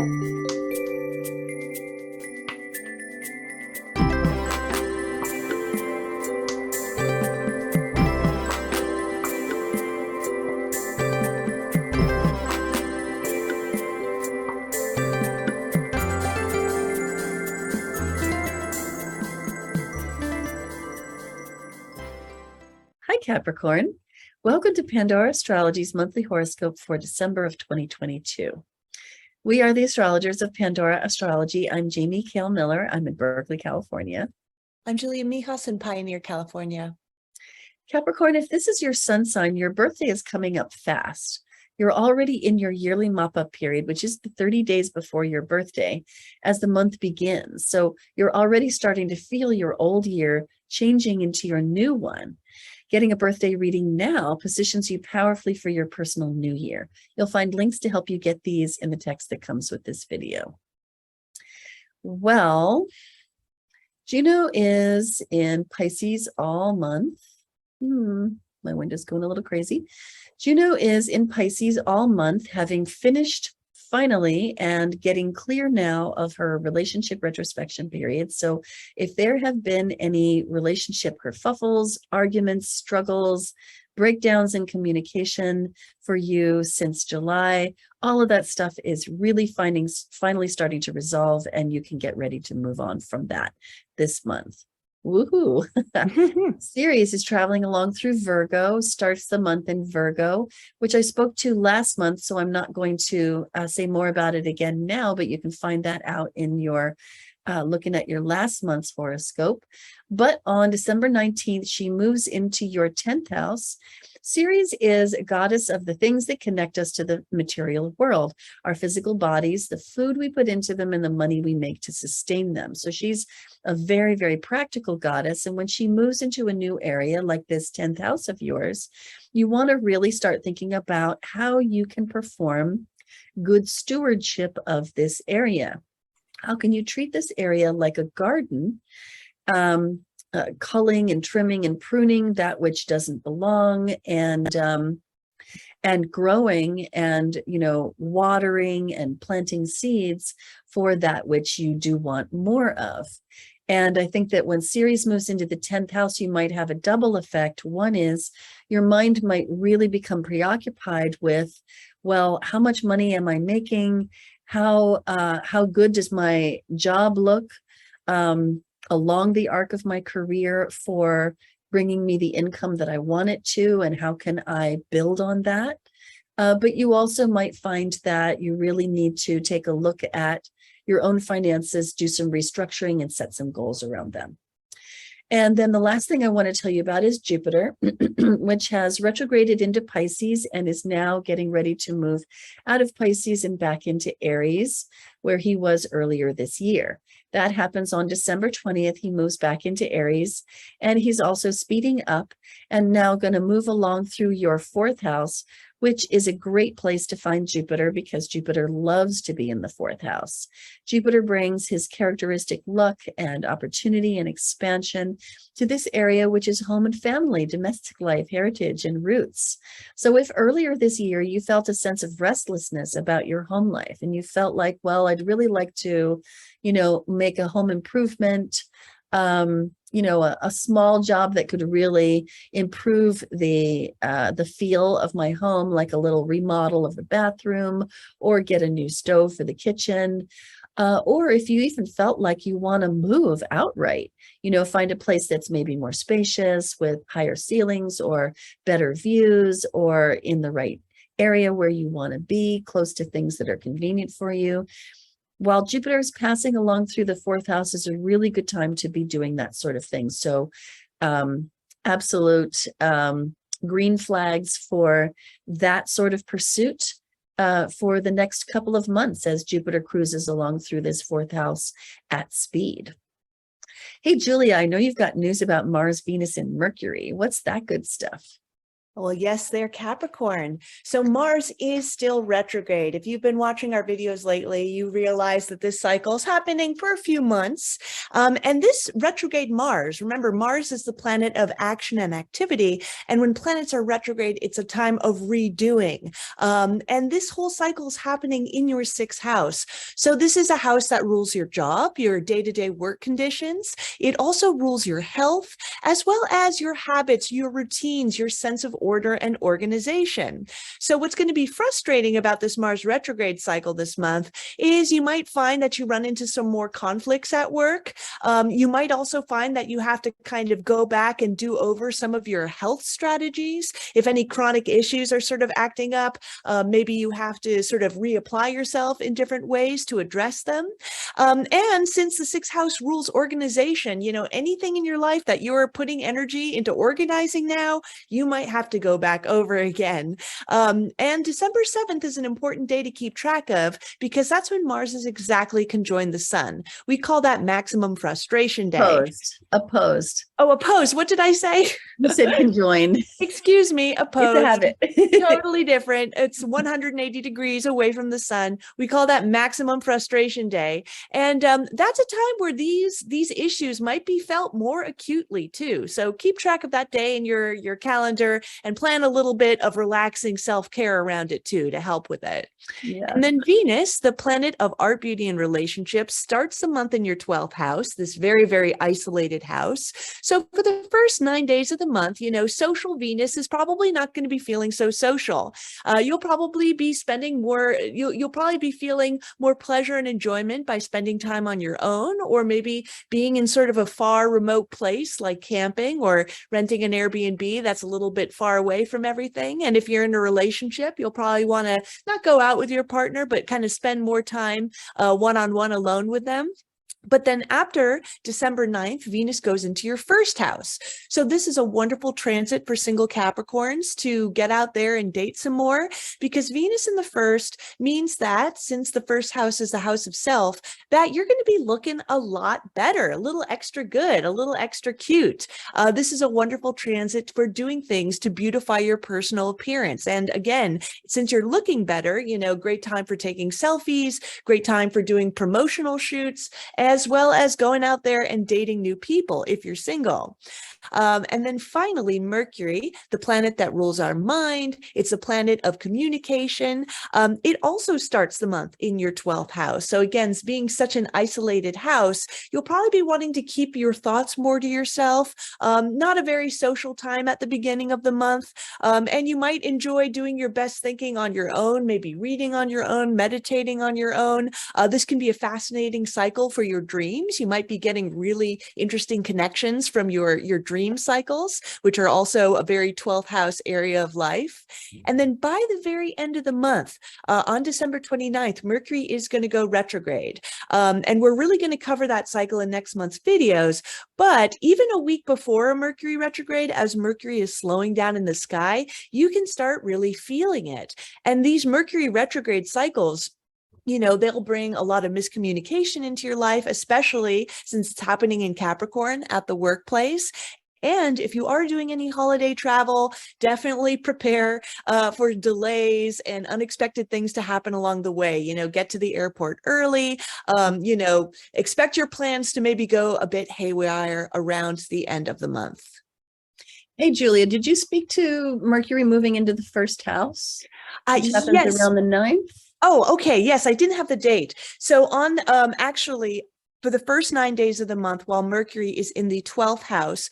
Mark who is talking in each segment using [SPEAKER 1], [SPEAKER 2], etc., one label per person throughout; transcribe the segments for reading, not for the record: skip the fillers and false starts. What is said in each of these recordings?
[SPEAKER 1] Hi, Capricorn. Welcome to Pandora Astrology's monthly horoscope for December of 2022. We are the astrologers of Pandora Astrology. I'm Jamie Kale Miller. I'm in Berkeley, California.
[SPEAKER 2] I'm Julia Mijas in Pioneer, California.
[SPEAKER 1] Capricorn, if this is your sun sign, your birthday is coming up fast. You're already in your yearly mop-up period, which is the 30 days before your birthday as the month begins. So you're already starting to feel your old year changing into your new one. Getting a birthday reading now positions you powerfully for your personal new year. You'll find links to help you get these in the text that comes with this video. Well, Juno is in Pisces all month. My window's going a little crazy. Juno is in Pisces all month, having finished finally and getting clear now of her relationship retrospection period. So if there have been any relationship kerfuffles, arguments, struggles, breakdowns in communication for you since July, all of that stuff is really finally starting to resolve, and you can get ready to move on from that this month. Woohoo! Ceres is traveling along through Virgo, starts the month in Virgo, which I spoke to last month, so I'm not going to say more about it again now, but you can find that out in your looking at your last month's horoscope. But on December 19th, she moves into your 10th house. Ceres is a goddess of the things that connect us to the material world, our physical bodies, the food we put into them, and the money we make to sustain them. So she's a very, very practical goddess. And when she moves into a new area like this 10th house of yours, you want to really start thinking about how you can perform good stewardship of this area. How can you treat this area like a garden, culling and trimming and pruning that which doesn't belong, and growing and, watering and planting seeds for that which you do want more of. And I think that when Ceres moves into the 10th house, you might have a double effect. One is your mind might really become preoccupied with, well, how much money am I making? How good does my job look along the arc of my career for bringing me the income that I want it to, and how can I build on that? But you also might find that you really need to take a look at your own finances, do some restructuring, and set some goals around them. And then the last thing I want to tell you about is Jupiter, which has retrograded into Pisces and is now getting ready to move out of Pisces and back into Aries, where he was earlier this year. That happens on December 20th. He moves back into Aries, and he's also speeding up and now going to move along through your 4th house, which is a great place to find Jupiter because Jupiter loves to be in the 4th house. Jupiter brings his characteristic luck and opportunity and expansion to this area, which is home and family, domestic life, heritage, and roots. So if earlier this year you felt a sense of restlessness about your home life and you felt like, well, I'd really like to, make a home improvement, a small job that could really improve the feel of my home, like a little remodel of the bathroom, or get a new stove for the kitchen. Or if you even felt like you want to move outright, find a place that's maybe more spacious with higher ceilings or better views, or in the right area where you want to be, close to things that are convenient for you. While Jupiter is passing along through the 4th house is a really good time to be doing that sort of thing. So absolute green flags for that sort of pursuit for the next couple of months as Jupiter cruises along through this 4th house at speed. Hey, Julia, I know you've got news about Mars, Venus, and Mercury. What's that good stuff?
[SPEAKER 2] Well, yes, they're Capricorn. So Mars is still retrograde. If you've been watching our videos lately, you realize that this cycle is happening for a few months. And this retrograde Mars, remember, Mars is the planet of action and activity. And when planets are retrograde, it's a time of redoing. And this whole cycle is happening in your sixth house. So this is a house that rules your job, your day-to-day work conditions. It also rules your health, as well as your habits, your routines, your sense of order and organization. So what's going to be frustrating about this Mars retrograde cycle this month is you might find that you run into some more conflicts at work. You might also find that you have to kind of go back and do over some of your health strategies. If any chronic issues are sort of acting up, maybe you have to sort of reapply yourself in different ways to address them. And since the sixth house rules organization, anything in your life that you're putting energy into organizing now, you might have to go back over again. And December 7th is an important day to keep track of because that's when Mars is exactly conjoined the sun. We call that maximum frustration day.
[SPEAKER 1] Opposed.
[SPEAKER 2] Oh, opposed. What did I say?
[SPEAKER 1] You said conjoined.
[SPEAKER 2] Excuse me, opposed.
[SPEAKER 1] It's a habit.
[SPEAKER 2] Totally different. It's 180 degrees away from the sun. We call that maximum frustration day. And that's a time where these issues might be felt more acutely too. So keep track of that day in your calendar and plan a little bit of relaxing self-care around it too to help with it.
[SPEAKER 1] Yeah.
[SPEAKER 2] And then Venus, the planet of art, beauty, and relationships, starts the month in your 12th house, this very, very isolated house. So for the first 9 days of the month, social Venus is probably not going to be feeling so social. You'll probably be spending more, you'll probably be feeling more pleasure and enjoyment by spending time on your own, or maybe being in sort of a far remote place like camping or renting an Airbnb that's a little bit far away from everything. And if you're in a relationship, you'll probably want to not go out with your partner, but kind of spend more time one-on-one alone with them. But then after December 9th, Venus goes into your first house. So this is a wonderful transit for single Capricorns to get out there and date some more, because Venus in the first means that since the first house is the house of self, that you're going to be looking a lot better, a little extra good, a little extra cute. This is a wonderful transit for doing things to beautify your personal appearance. And again, since you're looking better, great time for taking selfies, great time for doing promotional shoots, as well as going out there and dating new people if you're single. And then finally, Mercury, the planet that rules our mind, it's a planet of communication. It also starts the month in your 12th house. So again, being such an isolated house, you'll probably be wanting to keep your thoughts more to yourself. Not a very social time at the beginning of the month. And you might enjoy doing your best thinking on your own, maybe reading on your own, meditating on your own. This can be a fascinating cycle for your dreams. You might be getting really interesting connections from your dream cycles, which are also a very 12th house area of life. And then by the very end of the month, on December 29th, Mercury is going to go retrograde. And we're really going to cover that cycle in next month's videos. But even a week before a Mercury retrograde, as Mercury is slowing down in the sky, you can start really feeling it. And these Mercury retrograde cycles, they'll bring a lot of miscommunication into your life, especially since it's happening in Capricorn at the workplace. And if you are doing any holiday travel, definitely prepare for delays and unexpected things to happen along the way. Get to the airport early. Expect your plans to maybe go a bit haywire around the end of the month.
[SPEAKER 1] Hey, Julia, did you speak to Mercury moving into the first house?
[SPEAKER 2] Yes.
[SPEAKER 1] Around the 9th?
[SPEAKER 2] Oh, okay. Yes, I didn't have the date. So on actually, for the first 9 days of the month, while Mercury is in the 12th house,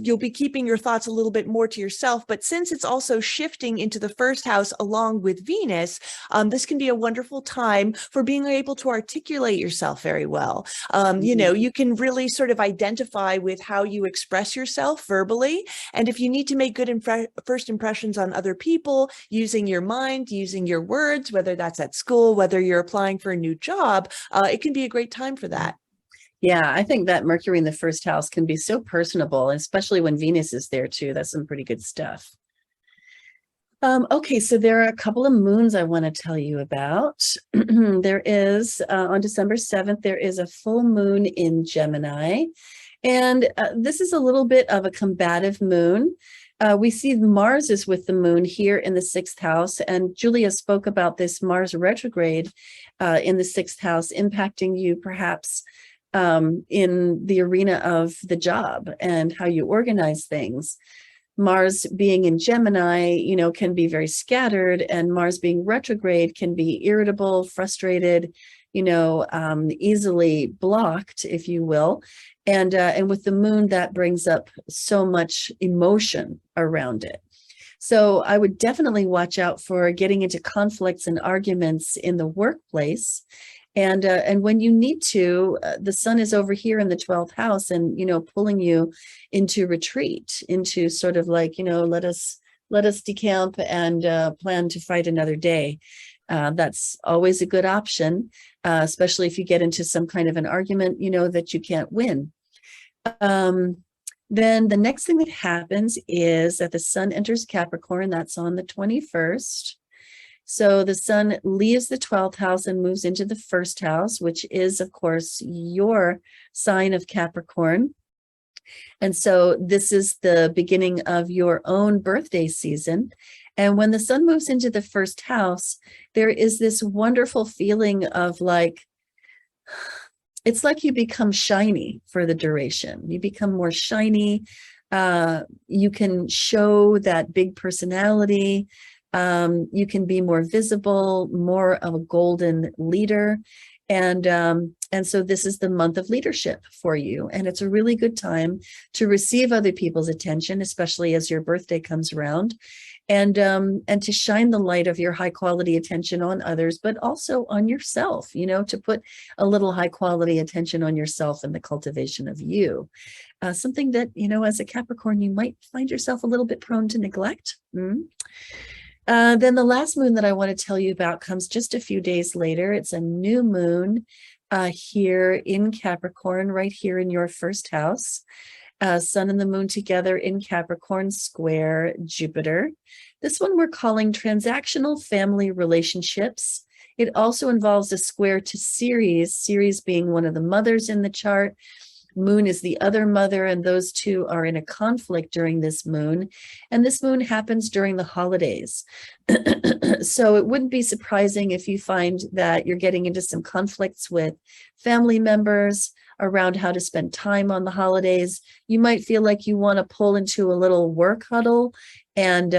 [SPEAKER 2] you'll be keeping your thoughts a little bit more to yourself. But since it's also shifting into the first house along with Venus, this can be a wonderful time for being able to articulate yourself very well. You can really sort of identify with how you express yourself verbally. And if you need to make good first impressions on other people, using your mind, using your words, whether that's at school, whether you're applying for a new job, it can be a great time for that.
[SPEAKER 1] Yeah, I think that Mercury in the first house can be so personable, especially when Venus is there too. That's some pretty good stuff. Okay, so there are a couple of moons I want to tell you about. There is, on December 7th, there is a full moon in Gemini. And this is a little bit of a combative moon. We see Mars is with the moon here in the 6th house, and Julia spoke about this Mars retrograde in the 6th house impacting you perhaps in the arena of the job and how you organize things. Mars being in Gemini, can be very scattered, and Mars being retrograde can be irritable, frustrated, easily blocked, if you will. And with the moon, that brings up so much emotion around it. So I would definitely watch out for getting into conflicts and arguments in the workplace. And when you need to, the sun is over here in the 12th house and, pulling you into retreat, into sort of like, let us decamp and plan to fight another day. That's always a good option, especially if you get into some kind of an argument, that you can't win. Then the next thing that happens is that the sun enters Capricorn. That's on the 21st. So the sun leaves the 12th house and moves into the 1st house, which is, of course, your sign of Capricorn. And so this is the beginning of your own birthday season. And when the sun moves into the 1st house, there is this wonderful feeling of like, it's like you become shiny for the duration. You become more shiny. You can show that big personality. You can be more visible, more of a golden leader. And so this is the month of leadership for you. And it's a really good time to receive other people's attention, especially as your birthday comes around, and to shine the light of your high quality attention on others, but also on yourself, to put a little high quality attention on yourself and the cultivation of you. Something that, as a Capricorn, you might find yourself a little bit prone to neglect. Then the last moon that I want to tell you about comes just a few days later. It's a new moon here in Capricorn, right here in your 1st house. Sun and the moon together in Capricorn square Jupiter. This one we're calling transactional family relationships. It also involves a square to Ceres, Ceres being one of the mothers in the chart. Moon is the other mother, and those two are in a conflict during this moon. And this moon happens during the holidays. So it wouldn't be surprising if you find that you're getting into some conflicts with family members around how to spend time on the holidays. You might feel like you want to pull into a little work huddle and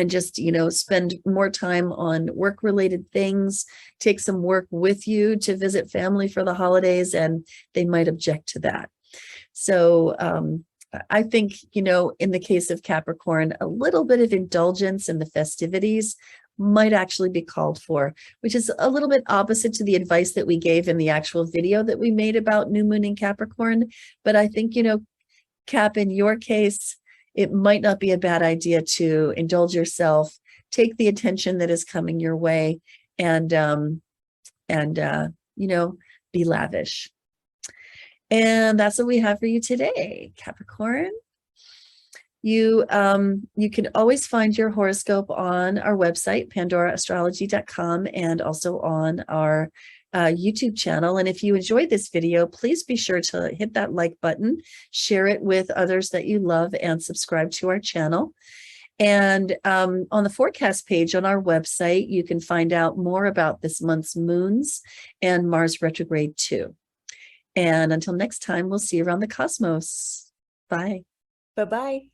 [SPEAKER 1] just, spend more time on work-related things, take some work with you to visit family for the holidays, and they might object to that. So I think, in the case of Capricorn, a little bit of indulgence in the festivities might actually be called for, which is a little bit opposite to the advice that we gave in the actual video that we made about new moon in Capricorn. But I think, Cap, in your case, it might not be a bad idea to indulge yourself, take the attention that is coming your way, and be lavish. And that's what we have for you today, Capricorn. You can always find your horoscope on our website, pandoraastrology.com, and also on our YouTube channel. And if you enjoyed this video, please be sure to hit that like button, share it with others that you love, and subscribe to our channel. And on the forecast page on our website, you can find out more about this month's moons and Mars retrograde too. And until next time, we'll see you around the cosmos. Bye.
[SPEAKER 2] Bye-bye.